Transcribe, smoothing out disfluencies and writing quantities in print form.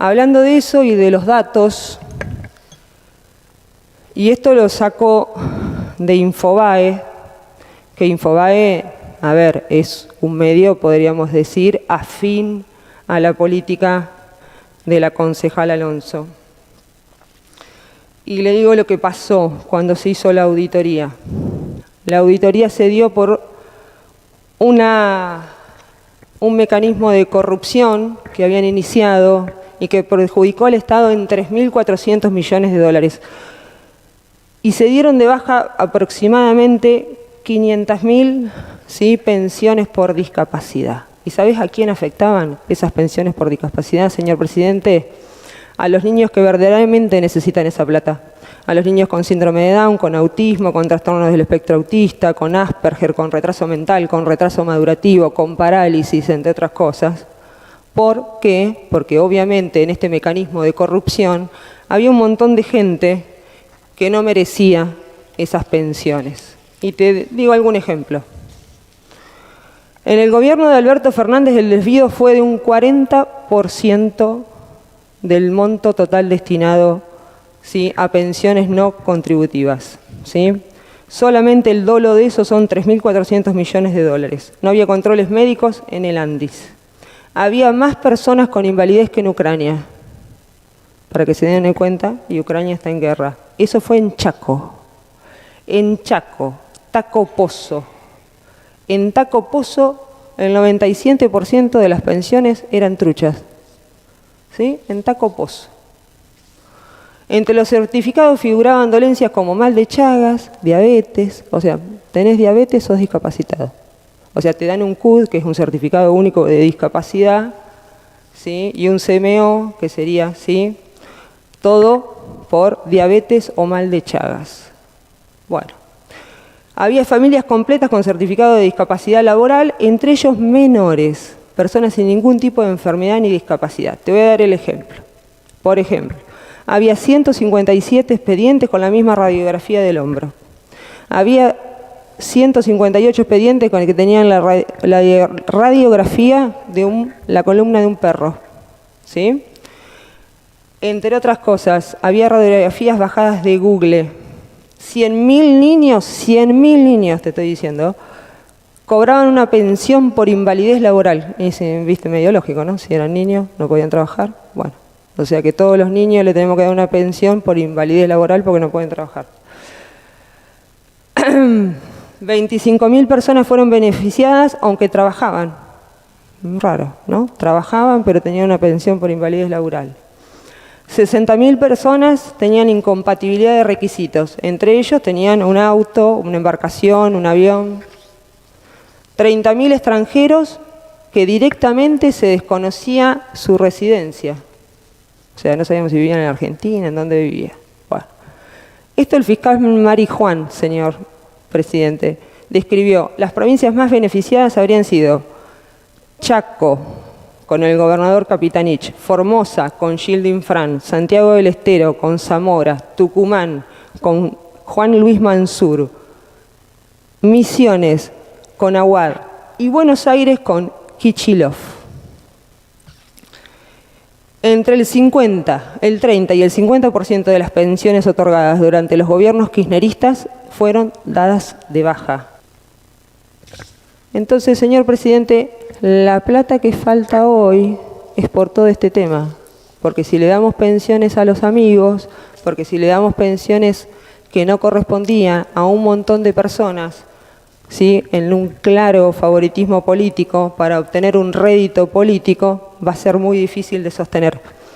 Hablando de eso y de los datos, y esto lo saco de Infobae, que Infobae, a ver, es un medio, podríamos decir, afín a la política de la concejal Alonso. Y le digo lo que pasó cuando se hizo la auditoría. La auditoría se dio por un mecanismo de corrupción que habían iniciado y que perjudicó al Estado en 3.400 millones de dólares. Y se dieron de baja aproximadamente 500.000, ¿sí?, pensiones por discapacidad. ¿Y sabés a quién afectaban esas pensiones por discapacidad, señor presidente? A los niños que verdaderamente necesitan esa plata. A los niños con síndrome de Down, con autismo, con trastornos del espectro autista, con Asperger, con retraso mental, con retraso madurativo, con parálisis, entre otras cosas. ¿Por qué? Porque obviamente en este mecanismo de corrupción había un montón de gente que no merecía esas pensiones. Y te digo algún ejemplo. En el gobierno de Alberto Fernández el desvío fue de un 40% del monto total destinado, ¿sí?, a pensiones no contributivas, ¿sí? Solamente el dolo de eso son 3.400 millones de dólares. No había controles médicos en el Andis. Había más personas con invalidez que en Ucrania, para que se den cuenta, y Ucrania está en guerra. Eso fue en Chaco. En Chaco, Taco Pozo. En Taco Pozo, el 97% de las pensiones eran truchas. ¿Sí? En Taco Pozo. Entre los certificados figuraban dolencias como mal de Chagas, diabetes, o sea, tenés diabetes, sos discapacitado. O sea, te dan un CUD, que es un certificado único de discapacidad, ¿sí?, y un CMO, que sería, ¿sí?, todo por diabetes o mal de Chagas. Bueno, había familias completas con certificado de discapacidad laboral, entre ellos menores, personas sin ningún tipo de enfermedad ni discapacidad. Te voy a dar el ejemplo. Por ejemplo, había 157 expedientes con la misma radiografía del hombro. Había 158 expedientes con el que tenían la radiografía de la columna de un perro, ¿sí? Entre otras cosas, había radiografías bajadas de Google. 100.000 niños, te estoy diciendo, cobraban una pensión por invalidez laboral. Y viste, medio lógico, ¿no? Si eran niños, no podían trabajar. Bueno, o sea que todos los niños le tenemos que dar una pensión por invalidez laboral porque no pueden trabajar. 25.000 personas fueron beneficiadas aunque trabajaban. Raro, ¿no? Trabajaban pero tenían una pensión por invalidez laboral. 60.000 personas tenían incompatibilidad de requisitos. Entre ellos tenían un auto, una embarcación, un avión. 30.000 extranjeros que directamente se desconocía su residencia. O sea, no sabíamos si vivían en Argentina, en dónde vivía. Bueno. Esto el fiscal Marijuán, señor presidente, describió. Las provincias más beneficiadas habrían sido Chaco, con el gobernador Capitanich, Formosa, con Gildo Fran, Santiago del Estero, con Zamora, Tucumán, con Juan Luis Mansur, Misiones, con Aguad, y Buenos Aires con Kicillof. Entre el 50, el 30 y el 50% de las pensiones otorgadas durante los gobiernos kirchneristas fueron dadas de baja. Entonces, señor presidente, la plata que falta hoy es por todo este tema. Porque si le damos pensiones a los amigos, porque si le damos pensiones que no correspondían a un montón de personas, ¿sí?, en un claro favoritismo político para obtener un rédito político, va a ser muy difícil de sostener.